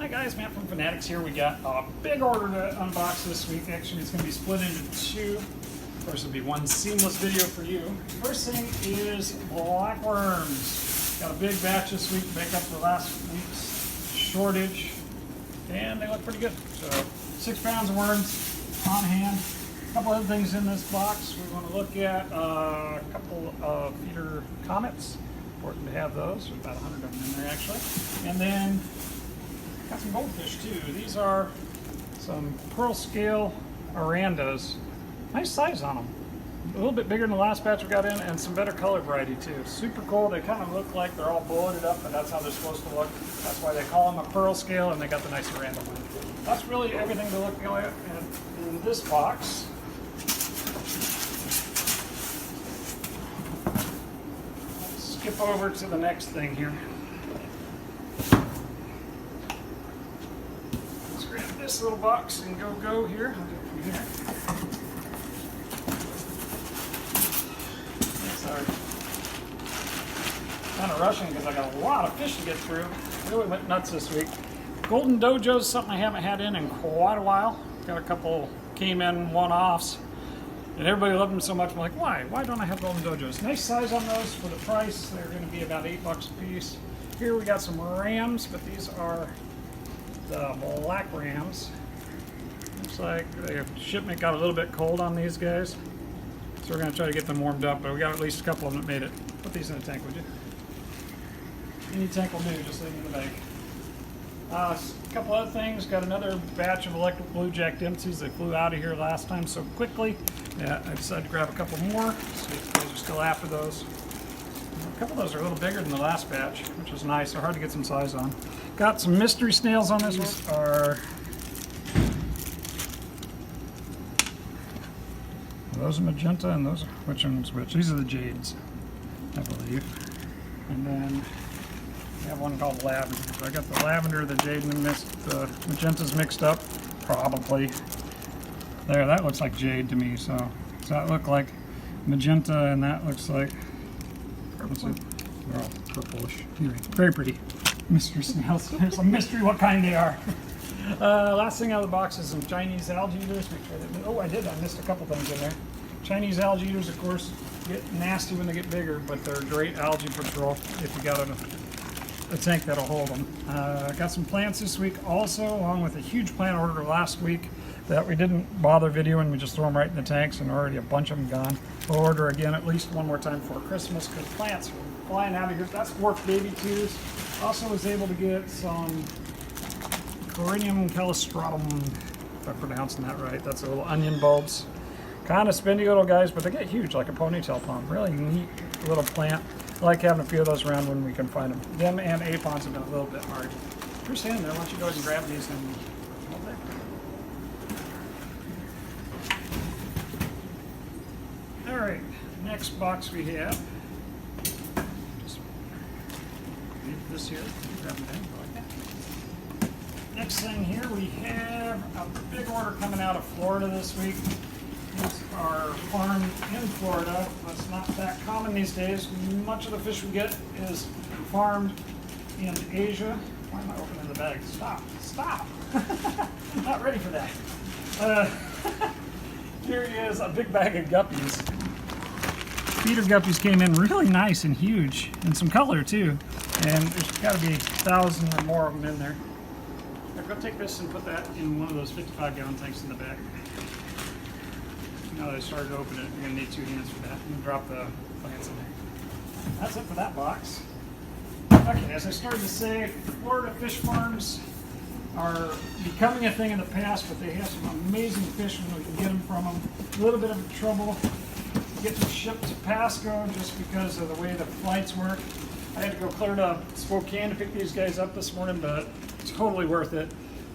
Hi guys, Matt from Finatics here. We got a big order to unbox this week. Actually, it's going to be split into two. Of course, it'll be one seamless video for you. First thing is black worms. Got a big batch this week to make up for last week's shortage, and they look pretty good. So 6 pounds of worms on hand. A couple other things in this box. We want to look at a couple of feeder comets. Important to have those. There's about 100 of them in there actually. And then got some goldfish too. These are some pearl scale orandas. Nice size on them. A little bit bigger than the last batch we got in, and some better color variety too. Super cool. They kind of look like they're all bulleted up, but that's how they're supposed to look. That's why they call them a pearl scale, and they got the nice oranda one. That's really everything to look at in this box. Let's skip over to the next thing here. This little box and go here. I'll do it from here. Sorry. Kind of rushing because I got a lot of fish to get through. Really went nuts this week. Golden Dojos, something I haven't had in quite a while. Got a couple came in one-offs, and everybody loved them so much. I'm like, why? Why don't I have Golden Dojos? Nice size on those for the price. They're going to be about $8 a piece. Here we got some rams, but these are the black rams. Looks like the shipment got a little bit cold on these guys, so we're going to try to get them warmed up, but we got at least a couple of them that made it. Put these in a tank, would you? Any tank will do, just leave them in the bag. A couple other things. Got another batch of electric blue jack dempseys. They flew out of here last time so quickly. Yeah, I decided to grab a couple more. See if you guys are still after those. A couple of those are a little bigger than the last batch, which is nice. They're hard to get some size on. Got some mystery snails on this. These are those are magenta, and those are, which one's which? These are the jades, I believe. And then we have one called lavender. So I got the lavender, the jade, and the magenta's mixed up, probably. There, that looks like jade to me. So does that look like magenta, and that looks like what's it? They're all purplish. Anyway, very pretty. Mystery snails. There's a mystery what kind they are. Last thing out of the box is some Chinese algae eaters. Oh, I missed a couple things in there. Chinese algae eaters, of course, get nasty when they get bigger, but they're great algae patrol if you got a tank that'll hold them. Got some plants this week also, along with a huge plant order last week that we didn't bother videoing. We just throw them right in the tanks, and already a bunch of them gone. We'll order again at least one more time for Christmas because plants are flying out of here. That's Dwarf baby twos. Also was able to get some Corinium calistratum, if I'm pronouncing that right. That's a little onion bulbs. Kind of spendy little guys, but they get huge like a ponytail palm. Really neat little plant. I like having a few of those around when we can find them. Them and apons have been a little bit hard. If you're standing there, why don't you go ahead and grab these and hold there. Alright, next box we have. Just leave this here. Grab it in like that. Next thing here, we have a big order coming out of Florida this week. These are farmed in Florida. That's not that common these days. Much of the fish we get is farmed in Asia. Why am I opening the bag? Stop. Stop. Not ready for that. Here is a big bag of guppies. Feeder guppies came in really nice and huge, and some color too. And there's got to be 1,000 or more of them in there. Now go take this and put that in one of those 55-gallon tanks in the back. Now that I started to open it, you're going to need 2 hands for that. And drop the plants in there. That's it for that box. Okay, as I started to say, Florida fish farms are becoming a thing in the past, but they have some amazing fish when we can get them from them. A little bit of trouble getting shipped to Pasco just because of the way the flights work. I had to go clear to Spokane to pick these guys up this morning, but it's totally worth it.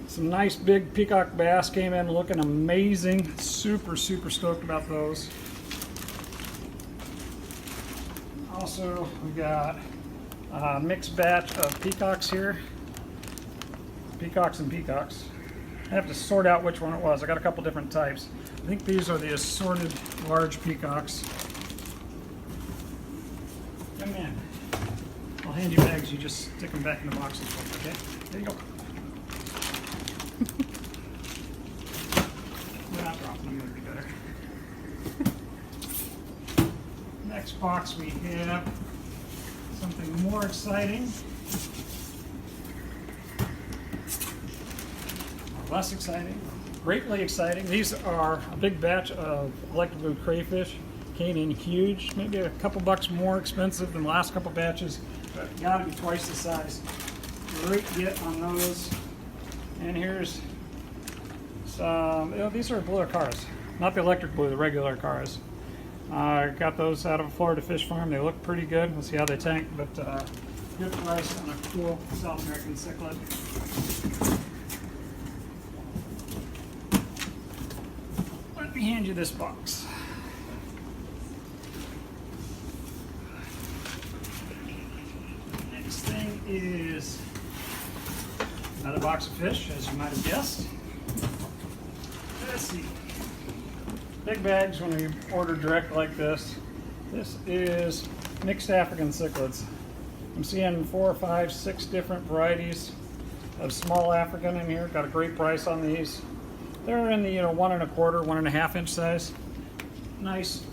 Some nice big peacock bass came in looking amazing. Super, super stoked about those. Also, we got a mixed batch of peacocks here. Peacocks and peacocks. I have to sort out which one it was. I got a couple different types. I think these are the assorted large peacocks. Come in. I'll hand you bags. You just stick them back in the boxes. Okay? There you go. box we have something more exciting. Less exciting, greatly exciting. These are a big batch of electric blue crayfish. Came in huge, maybe a couple bucks more expensive than the last couple batches, but gotta be twice the size. Great get on those. And here's some, these are blue cars, not the electric blue, the regular cars. Got those out of a Florida fish farm. They look pretty good. We'll see how they tank, but good price on a cool South American cichlid. Let me hand you this box. Next thing is another box of fish, as you might have guessed. Let's see. Big bags when we order direct like this. This is mixed African cichlids. I'm seeing 4, 5, 6 different varieties of small African in here. Got a great price on these. They're in the 1 1/4, 1.5 inch size. Nice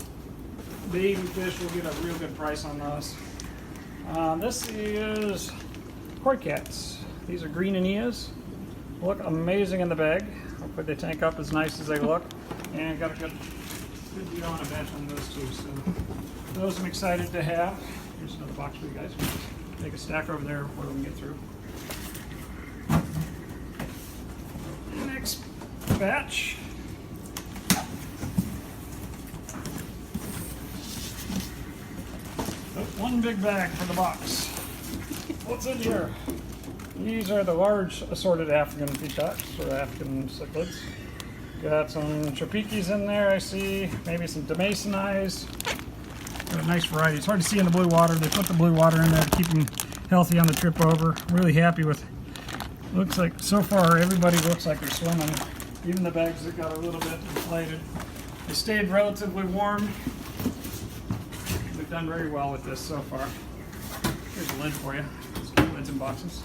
baby fish. We'll get a real good price on those. This is koi cats. These are green aeneas. Look amazing in the bag. Hopefully they tank up as nice as they look. And got a good deal on a batch on those too. So those I'm excited to have. Here's another box for you guys. We'll just make a stack over there before we can get through. Next batch. One big bag for the box. What's in here? These are the large assorted African peacocks, or African cichlids. Got some trapikis in there, I see. Maybe some Damasceni's. Got a nice variety. It's hard to see in the blue water. They put the blue water in there to keep them healthy on the trip over. Really happy with, looks like so far everybody looks like they're swimming. Even the bags that got a little bit inflated. They stayed relatively warm. We've done very well with this so far. Here's a lid for you. Let's get lids in boxes.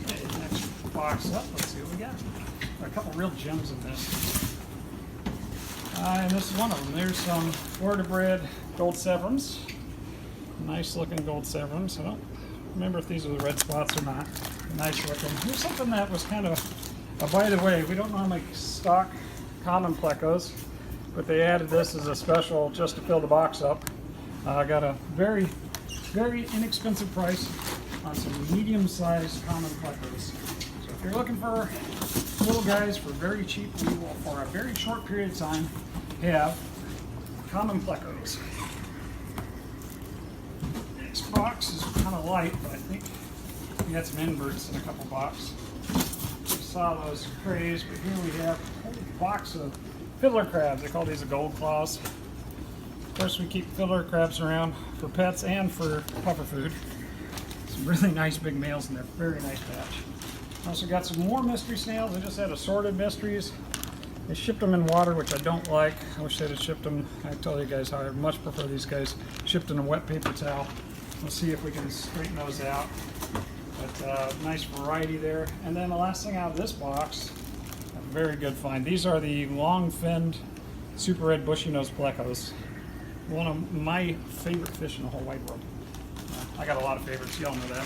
Okay, next box up. Let's see what we got. A couple real gems in this. And this is one of them. There's some Florida bred gold severums. Nice looking gold severums. I don't remember if these are the red spots or not. Nice looking. Here's something that was kind of, by the way, we don't normally stock common plecos, but they added this as a special just to fill the box up. I got a very, very inexpensive price on some medium-sized common plecos. So if you're looking for little guys for very cheap, we will, for a very short period of time, have common plecos. Next box is kind of light, but I think we had some inverts in a couple boxes. We saw those crays, but here we have a whole box of fiddler crabs. They call these the gold claws. Of course, we keep fiddler crabs around for pets and for puffer food. Some really nice big males in there. Very nice batch. Also got some more mystery snails. I just had assorted mysteries. They shipped them in water, which I don't like. I wish they'd have shipped them. I tell you guys how I much prefer these guys shipped in a wet paper towel. We'll see if we can straighten those out. But nice variety there. And then the last thing out of this box, a very good find. These are the long-finned super red bushy nose plecos. One of my favorite fish in the whole wide world. I got a lot of favorites, y'all know that.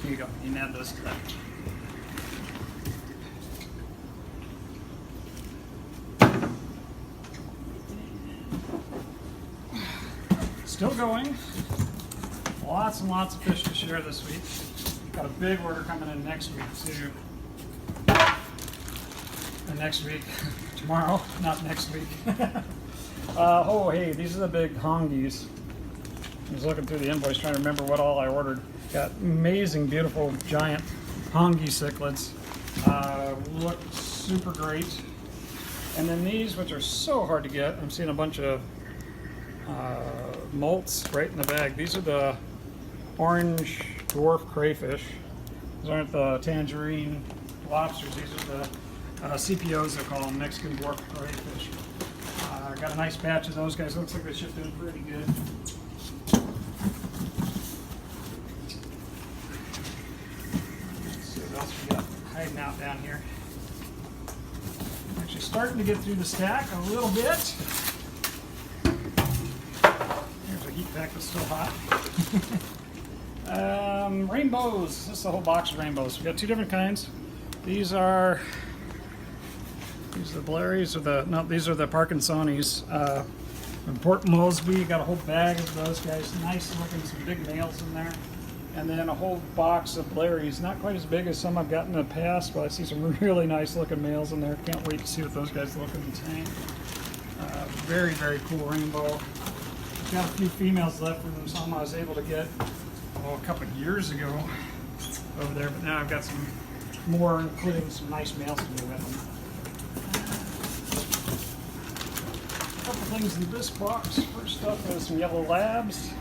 Here you go, you can add those to that. Still going. Lots and lots of fish to share this week. Got a big order coming in next week too. And next week, tomorrow, not next week. Oh, hey, these are the big hongies. I was looking through the invoice trying to remember what all I ordered. Got amazing, beautiful, giant hongi cichlids. Look super great. And then these, which are so hard to get, I'm seeing a bunch of molts right in the bag. These are the orange dwarf crayfish. These aren't the tangerine lobsters. These are the CPOs, they call them, Mexican dwarf crayfish. Got a nice batch of those guys. Looks like they shipped in pretty good. Let's see what else we got hiding out down here. Actually starting to get through the stack a little bit. heat pack that's still hot. Rainbows. This is the whole box of rainbows. We got two different kinds. These are the Blaries, or these are the Parkinsonis. From Port Moresby, got a whole bag of those guys. Nice looking, some big males in there. And then a whole box of Blaries. Not quite as big as some I've gotten in the past, but I see some really nice looking males in there. Can't wait to see what those guys look in the tank. Very, very cool rainbow. Got a few females left from them, some I was able to get a couple of years ago over there, but now I've got some more, including some nice males to go with them. A couple things in this box. First up is some yellow labs.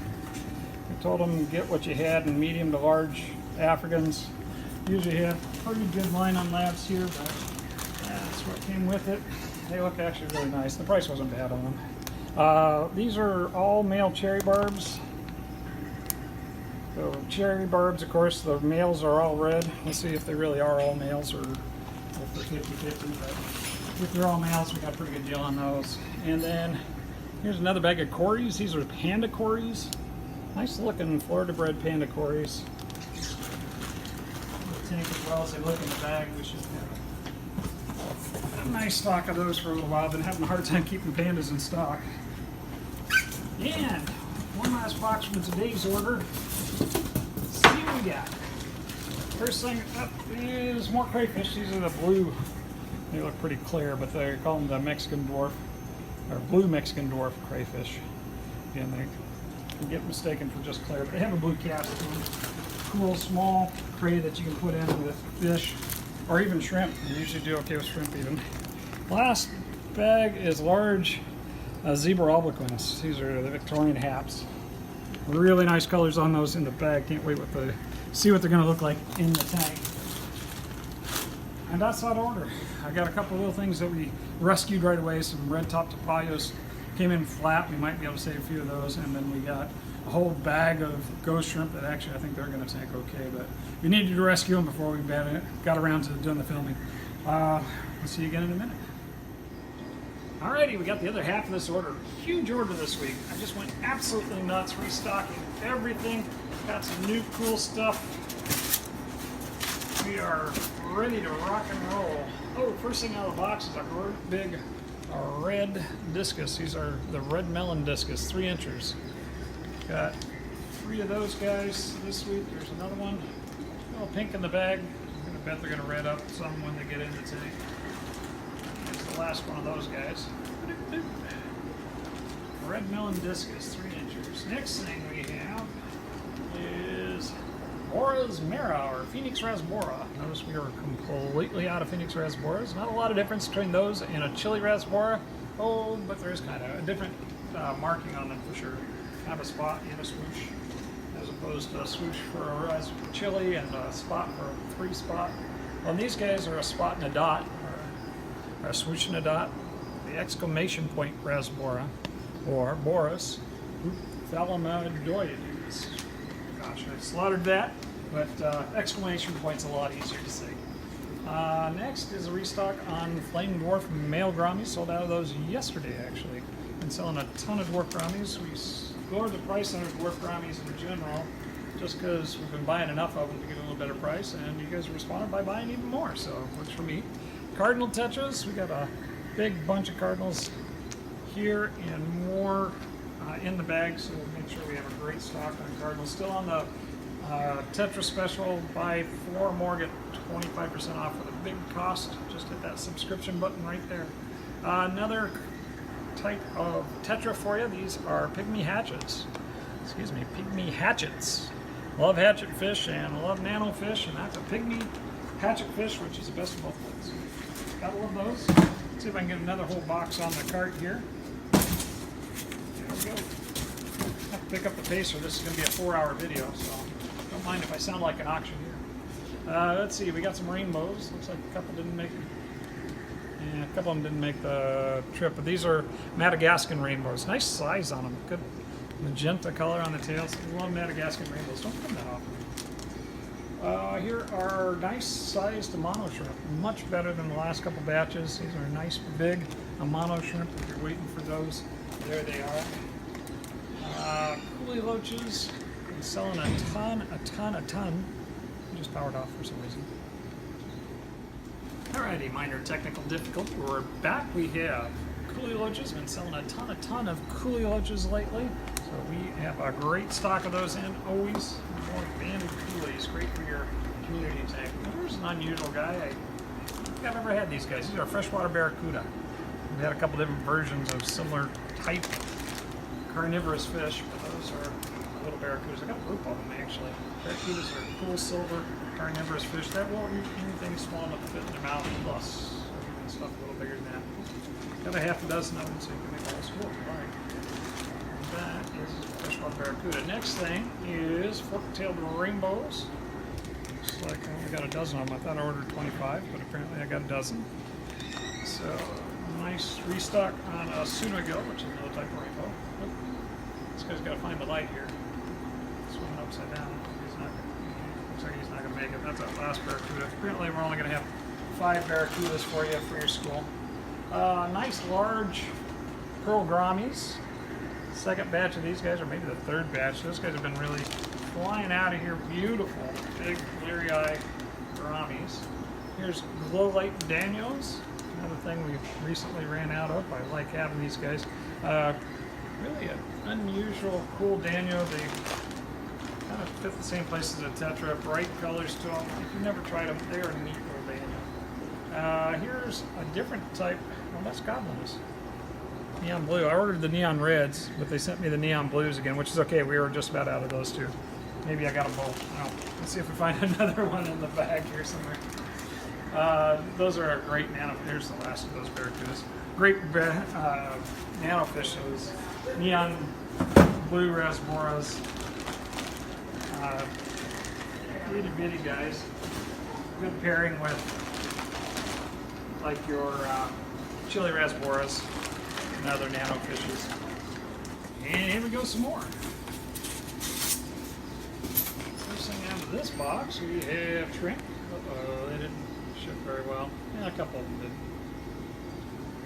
I told them get what you had in medium to large Africans. Usually have a pretty good line on labs here, but that's what came with it. They look actually really nice. The price wasn't bad on them. These are all male cherry barbs. So cherry barbs, of course, the males are all red. Let's see if they really are all males or if they're 50-50. But if they're all males, we got a pretty good deal on those. And then here's another bag of corys. These are panda corys. Nice looking Florida bred panda corys. The tank as well as they look in the bag. We should have a nice stock of those for a little while. I've been having a hard time keeping pandas in stock. And one last box from today's order. Let's see what we got. First thing up is more crayfish. These are the blue. They look pretty clear, but they call them the Mexican dwarf, or blue Mexican dwarf crayfish. Again, they can get mistaken for just clear, but they have a blue cast to them. Cool small cray that you can put in with fish or even shrimp. You usually do okay with shrimp even. Last bag is large zebra albiquins. These are the Victorian haps. Really nice colors on those in the bag. Can't wait to see what they're going to look like in the tank. And that's that order. I got a couple of little things that we rescued right away. Some red top topayos came in flat. We might be able to save a few of those. And then we got a whole bag of ghost shrimp that actually I think they're going to tank okay. But we needed to rescue them before we got around to doing the filming. We'll see you again in a minute. Alrighty, we got the other half of this order. Huge order this week. I just went absolutely nuts restocking everything. Got some new cool stuff. We are ready to rock and roll. Oh, first thing out of the box is a big red discus. These are the red melon discus, 3 inchers. Got 3 of those guys this week. There's another one. A little pink in the bag. I'm gonna bet they're gonna red up some when they get in the tank. Here's the last one of those guys. Red melon discus, 3 inchers. Next thing we have is Boraras merah, or Phoenix Rasbora. Notice we are completely out of Phoenix Rasboras. Not a lot of difference between those and a chili Rasbora. Oh, but there is kind of a different marking on them for sure. Kind of a spot and a swoosh, as opposed to a swoosh for a chili and a spot for a 3 spot. Well, these guys are a spot and a dot, or a swoosh and a dot. The exclamation point Rasbora, or Boraras ocellaris. Gosh, I slaughtered that, but exclamation point's a lot easier to say. Next is a restock on flame dwarf male grommies. Sold out of those yesterday, actually. Been selling a ton of dwarf grommies. We lowered the price on our dwarf grommies in general, just because we've been buying enough of them to get a little better price, and you guys responded by buying even more, so works for me. Cardinal tetras, we got a big bunch of cardinals here and more in the bag, so we'll make sure we have a great stock on cardinals. Still on the tetra special, buy 4 more, get 25% off with a big cost. Just hit that subscription button right there. Another type of tetra for you. These are Pygmy Hatchets. Excuse me, Pygmy Hatchets. Love hatchet fish and love nano fish, and that's a Pygmy Hatchet fish, which is the best of both worlds. Gotta love those. Let's see if I can get another whole box on the cart here. There we go. I have to pick up the pace, or this is going to be a 4-hour video, so don't mind if I sound like an auctioneer. Let's see, we got some rainbows. Looks like a couple didn't make it. Yeah, a couple of them didn't make the trip, but these are Madagascar Rainbows. Nice size on them. Good magenta color on the tails. I love Madagascar Rainbows. Don't put them that often. Here are nice sized Amano Shrimp. Much better than the last couple batches. These are nice big Amano Shrimp. If you're waiting for those, there they are. Coolie loaches, I'm selling a ton. I just powered off for some reason. Alrighty, minor technical difficulty. We're back. We have coolie loaches. Been selling a ton of coolie loaches lately. So we have a great stock of those in. Always more banded coolies. Great for your community tank. Here's an unusual guy. I don't think I've ever had these guys. These are freshwater barracuda. We've had a couple different versions of similar type carnivorous fish, but those are little barracudas. I got a group of them actually. Barracudas are cool silver carnivorous fish that will eat anything small enough to fit in their mouth, plus even stuff a little bigger than that. Got a half a dozen of them, so you can make all this cool. Alright. That is freshwater barracuda. Next thing is fork-tailed rainbows. Looks like I only got a dozen of them. I thought I ordered 25, but apparently I got a dozen. So, nice restock on a Sunagill, which is another type of rainbow. Oh, this guy's got to find the light here. Swimming upside down. Looks like he's not going to make it. That's our last barracuda. Apparently we're only going to have 5 barracudas for you for your school. Nice large pearl grammies. Second batch of these guys, or maybe the third batch. Those guys have been really flying out of here. Beautiful, big bleary eye grammies. Here's Glowlight Danios. Another thing we recently ran out of. I like having these guys. Really an unusual, cool Danio. They kind of fit the same place as a Tetra. Bright colors to them. If you've never tried them, they are a neat little Danio. Here's a different type. Well, that's Goblins. Neon blue. I ordered the neon reds, but they sent me the neon blues again, which is okay. We were just about out of those two. Maybe I got them both. No. Let's see if we find another one in the bag here somewhere. Those are a great nano. Here's the last of those barracudas. Great nano fish. Those neon blue Rasboras. Itty bitty guys. Good pairing with like your chili Rasboras and other nano fishes. And here we go, some more. First thing out of this box, we have shrimp. Uh-oh, they didn't ship very well. Yeah, a couple of them did.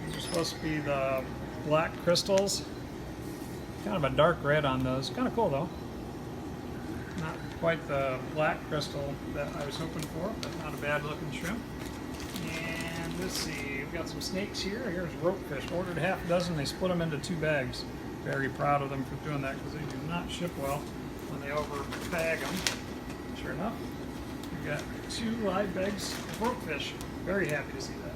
These are supposed to be the black crystals. Kind of a dark red on those. Kind of cool though. Not quite the black crystal that I was hoping for, but not a bad looking shrimp. And let's see, we've got some snakes here. Here's ropefish. Ordered half a dozen. They split them into 2 bags. Very proud of them for doing that because they do not ship well when they over bag them. Sure enough, we've got 2 live bags of ropefish. Very happy to see that.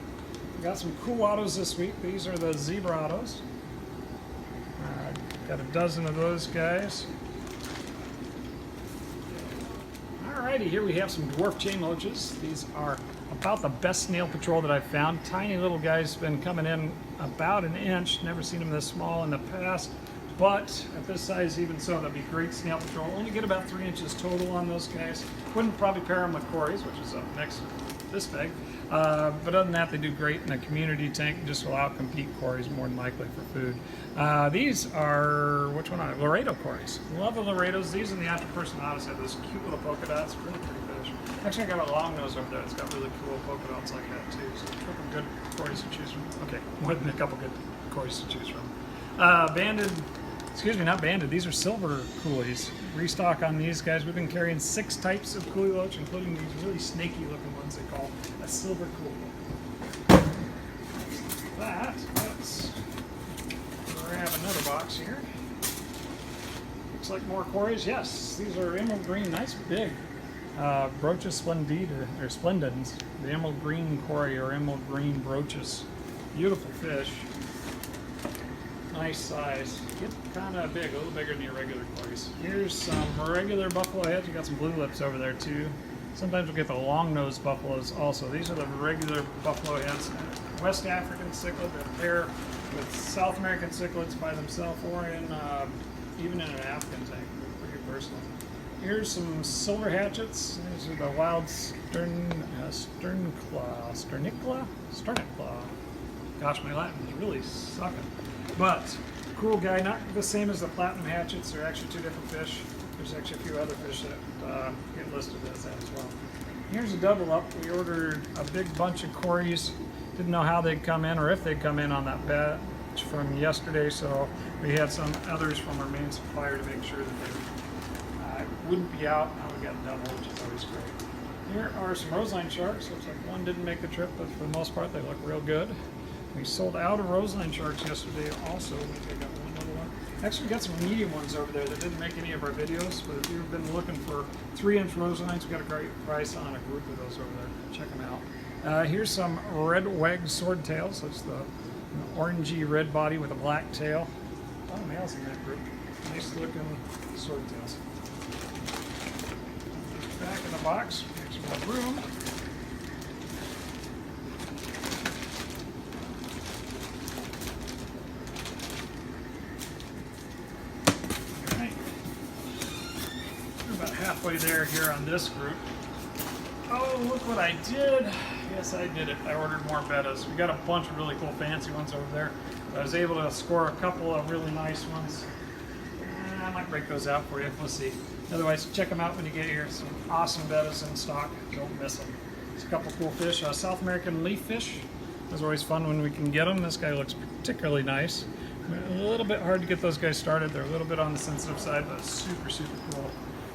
We got some cool autos this week. These are the zebra autos. Got a dozen of those guys. Alrighty, here we have some dwarf chain loaches. These are about the best snail patrol that I've found. Tiny little guys, been coming in about an inch. Never seen them this small in the past, but at this size, even so, that'd be great snail patrol. Only get about 3 inches total on those guys. Wouldn't probably pair them with corys, which is up next to this bag. But other than that, they do great in a community tank. Just will outcompete corys more than likely for food. These are, which one are they? Laredo corys. Love the Laredos. These and the Antipersonatus have this cute little polka dots. Really pretty fish. Actually, I got a long nose over there. It's got really cool polka dots like that too. So a couple good corys to choose from. Okay, more than a couple good corys to choose from. Banded. Excuse me, not banded. These are silver coolies. Restock on these guys. We've been carrying 6 types of coolie loach, including these really snaky looking ones they call a silver coolie. Let's grab another box here. Looks like more corys. Yes, these are emerald green, nice big brooches splendida, or splendens. The emerald green cory or emerald green brooches. Beautiful fish. Nice size. Get kind of big, a little bigger than your regular corys. Here's some regular buffalo heads. You got some blue lips over there too. Sometimes we'll get the long-nosed buffaloes also. These are the regular buffalo heads. West African cichlid that pair with South American cichlids by themselves, or in even in an African tank for you personally. Here's some silver hatchets. These are the wild sternicla. Gosh, my Latin is really sucking. But cool guy, not the same as the platinum hatchets. They're actually 2 different fish. There's actually a few other fish that get listed as that as well. Here's a double up. We ordered a big bunch of corys. Didn't know how they'd come in or if they'd come in on that from yesterday, so we had some others from our main supplier to make sure that they wouldn't be out. Now we got double, which is always great. Here are some roseline sharks. Looks like one didn't make the trip, but for the most part they look real good. We sold out of roseline sharks yesterday also. We got one other one. Actually, we got some medium ones over there that didn't make any of our videos, but if you've been looking for 3-inch roselines, we got a great price on a group of those over there. Check them out. Here's some red Wag Swordtails. That's the orangey red body with a black tail. A lot of males in that group. Nice looking swordtails. Back in the box, make some more room. Alright. We're about halfway there here on this group. Oh, look what I did. Yes, I did it. I ordered more bettas. We got a bunch of really cool fancy ones over there. I was able to score a couple of really nice ones. I might break those out for you. We'll see. Otherwise, check them out when you get here. Some awesome bettas in stock. Don't miss them. There's a couple cool fish. South American leaf fish. Those are always fun when we can get them. This guy looks particularly nice. A little bit hard to get those guys started. They're a little bit on the sensitive side, but super, super cool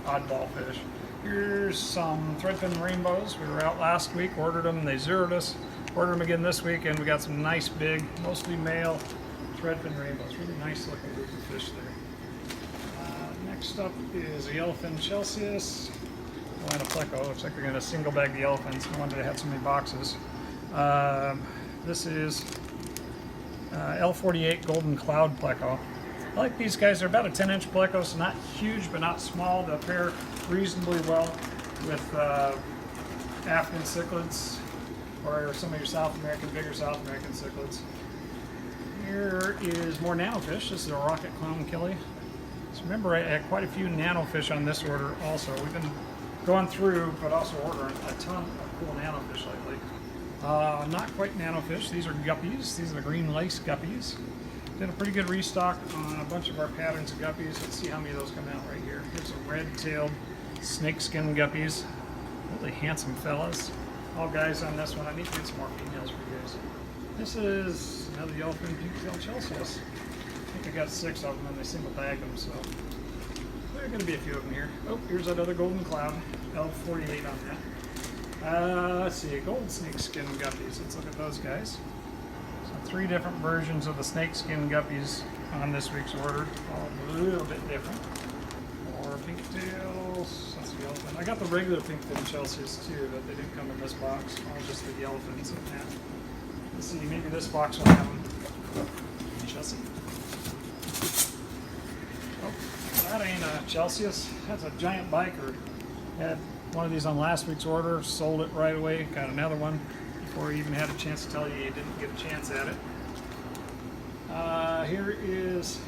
oddball fish. Here's some Threadfin Rainbows. We were out last week, ordered them, they zeroed us. Ordered them again this week, and we got some nice big, mostly male Threadfin Rainbows. Really nice looking group of fish there. Next up is a yellowfin Celsius. And a Pleco. Looks like they're going to single bag the elephants. No wonder they had so many boxes. This is L48 Golden Cloud Pleco. I like these guys. They're about a 10-inch Pleco, so not huge but not small. They'll pair reasonably well with African cichlids or some of your bigger South American cichlids. Here is more nano fish. This is a rocket clown killie. So remember, I had quite a few nano fish on this order also. We've been going through, but also ordering a ton of cool nano fish lately. Not quite nano fish. These are guppies. These are the green lace guppies. Did a pretty good restock on a bunch of our patterns of guppies. Let's see how many of those come out right here. Here's some red-tailed snakeskin guppies. Really handsome fellas. All guys on this one. I need to get some more females for you guys. This is another yellowfin pink-tailed Celsius. I think I got 6 of them and they single bagged them, so there are going to be a few of them here. Oh, here's that other golden cloud. L48 on that. Let's see, gold snakeskin guppies. Let's look at those guys. So 3 different versions of the snakeskin guppies on this week's order. All a little bit different. More pink tails. That's the yellowfin. I got the regular pink fin Celsius too, but they didn't come in this box. All just the yellowfins in that. Let's see, maybe this box will have them. Chelsea. Oh, that ain't a Celsius. That's a giant biker. Had one of these on last week's order, sold it right away, got another one before he even had a chance to tell you he didn't get a chance at it. Here is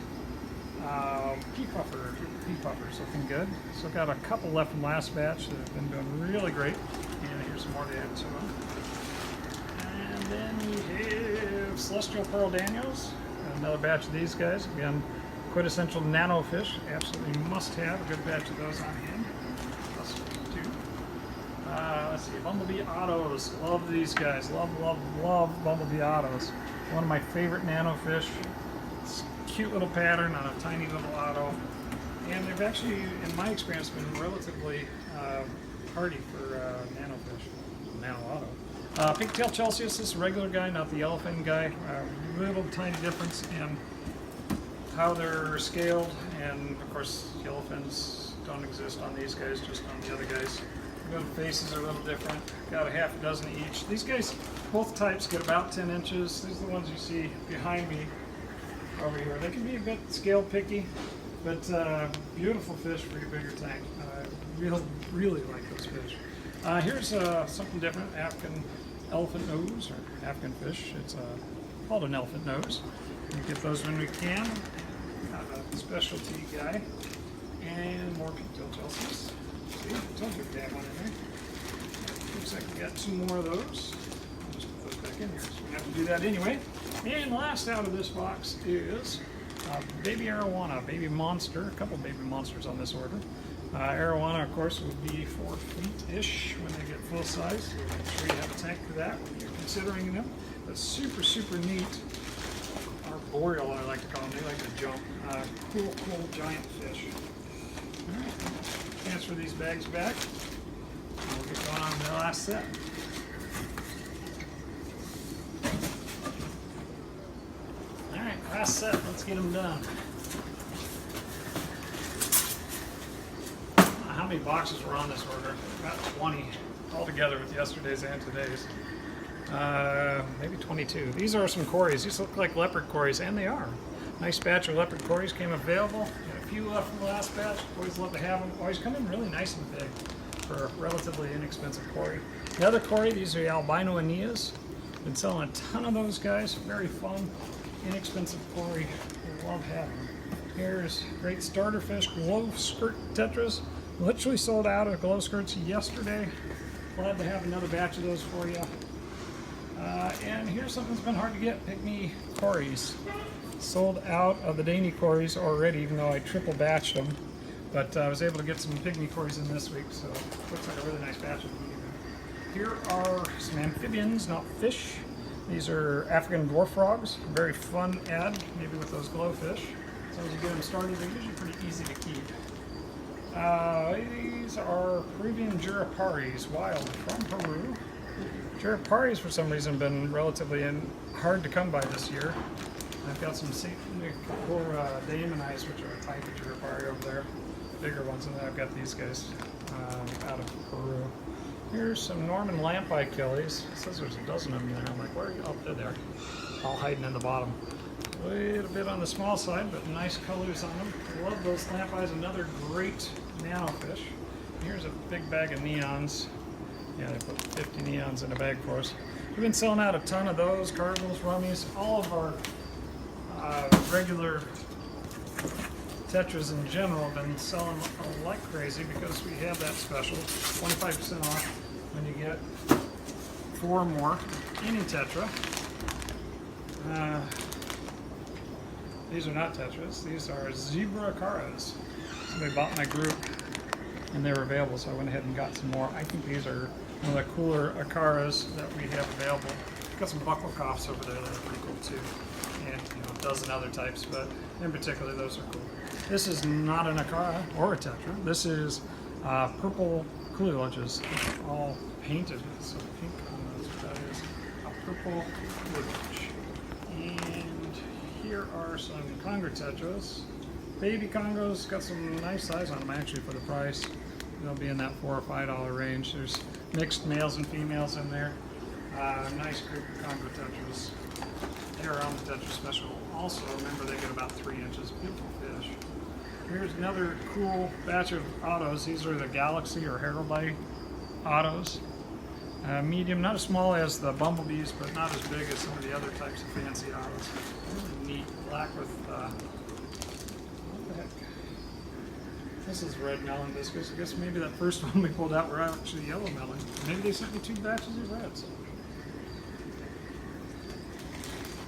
pea puffers looking good. So got a couple left from last batch that have been doing really great. And here's some more to add to them. And then we have celestial pearl Danios. Another batch of these guys. Again, quintessential nano fish. Absolutely must have a good batch of those on hand. Plus 2. Let's see, bumblebee autos. Love these guys. Love, love, love bumblebee autos. One of my favorite nano fish. It's a cute little pattern on a tiny little auto. And they've actually, in my experience, been relatively hardy for nano fish. Nano auto. Pigtail Celsius, this is a regular guy, not the yellowfin guy. Little tiny difference in how they're scaled, and of course yellowfins don't exist on these guys, just on the other guys. The faces are a little different. Got a half a dozen each. These guys, both types, get about 10 inches. These are the ones you see behind me over here. They can be a bit scale picky, but beautiful fish for your bigger tank. Really like those fish. Here's something different, African elephant nose, or African fish. It's called an elephant nose. We get those when we can. Got a specialty guy. And more pigtail Celsius. See, I told you we had one in there. Looks like we got 2 more of those. I'll just put those back in here, so we have to do that anyway. And last out of this box is baby arowana, baby monster. A couple baby monsters on this order. Arowana, of course, would be 4 feet-ish when they get full size. So make sure you have a tank for that when you're considering them. But super, super neat arboreal, I like to call them. They like to jump. Cool giant fish. All right, transfer these bags back. We'll get going on the last set. All right, last set. Let's get them done. How many boxes were on this order? About 20 altogether with yesterday's and today's. Maybe 22. These are some corys. These look like leopard corys, and they are. Nice batch of leopard corys came available. Got a few left from the last batch. Always love to have them. Always come in really nice and big for a relatively inexpensive cory. The other cory, these are the albino aeneas. Been selling a ton of those guys. Very fun, inexpensive cory. Love having them. Here's great starter fish, glow skirt tetras. Literally sold out of glow skirts yesterday. Glad to have another batch of those for you. And here's something that's been hard to get, Pygmy Corys. Sold out of the Danio corys already, even though I triple batched them. But I was able to get some Pygmy Corys in this week, so looks like a really nice batch of them. Here are some amphibians, not fish. These are African dwarf frogs. Very fun ad, maybe with those glowfish. As long as you get them started, they're usually pretty easy to keep. These are Peruvian Juraparis, wild from Peru. Juraparis, for some reason, have been relatively hard to come by this year. I've got some Singapore daemonites, which are a type of Jurapari over there, bigger ones, and then I've got these guys out of Peru. Here's some Norman lampi killies. It says there's a dozen of them there. I'm like, where are you? Oh, they're there. All hiding in the bottom. A little bit on the small side, but nice colors on them. Love those lampis. Another great nano fish. Here's a big bag of neons. Yeah, they put 50 neons in a bag for us. We've been selling out a ton of those, cardinals, rummies, all of our regular tetras in general have been selling like crazy because we have that special 25% off when you get 4 or more any tetra. These are not tetras, these are zebra caras. Somebody bought my group and they were available, so I went ahead and got some more. I think these are one of the cooler acaras that we have available. Got some buckle coughs over there that are pretty cool too, and a dozen other types, but in particular those are cool. This is not an acara or a tetra. This is purple coolidges, all painted, so pink. That's what that is. A purple coolidge. And here are some conger tetras. Baby congos, got some nice size on them actually for the price. They'll be in that $4 or $5 range. There's mixed males and females in there. Nice group of congo tetras. They're on the tetra special. Also, remember they get about 3 inches. Beautiful fish. Here's another cool batch of autos. These are the Galaxy or Heraldite autos. Medium, not as small as the bumblebees, but not as big as some of the other types of fancy autos. Really neat, black with this is red melon discus. I guess maybe that first one we pulled out were actually yellow melon. Maybe they sent me 2 batches of reds.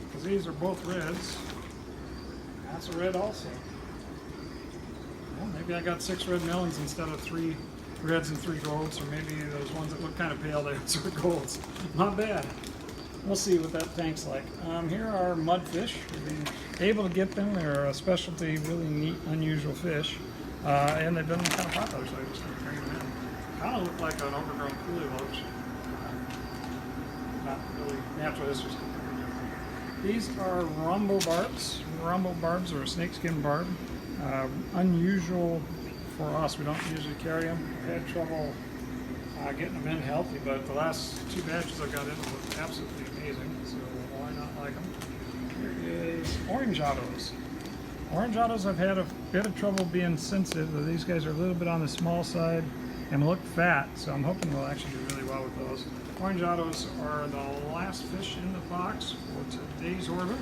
Because these are both reds. That's a red also. Well, maybe I got 6 red melons instead of 3 reds and 3 golds, or maybe those ones that look kind of pale, they are golds. Not bad. We'll see what that tank's like. Here are mudfish. We've been able to get them. They're a specialty, really neat, unusual fish. And they've been kind of popular, so I just bring them in. Kind of look like an overgrown coolie loach. Not really natural history. These are Rainbow barbs. Rainbow barbs are a snakeskin barb. Unusual for us. We don't usually carry them. I've had trouble getting them in healthy, but the last 2 batches I got in were absolutely amazing, so why not like them? Here is orange autos. Orange autos I've had a bit of trouble being sensitive, though these guys are a little bit on the small side and look fat, so I'm hoping we'll actually do really well with those. Orange autos are the last fish in the box for today's order.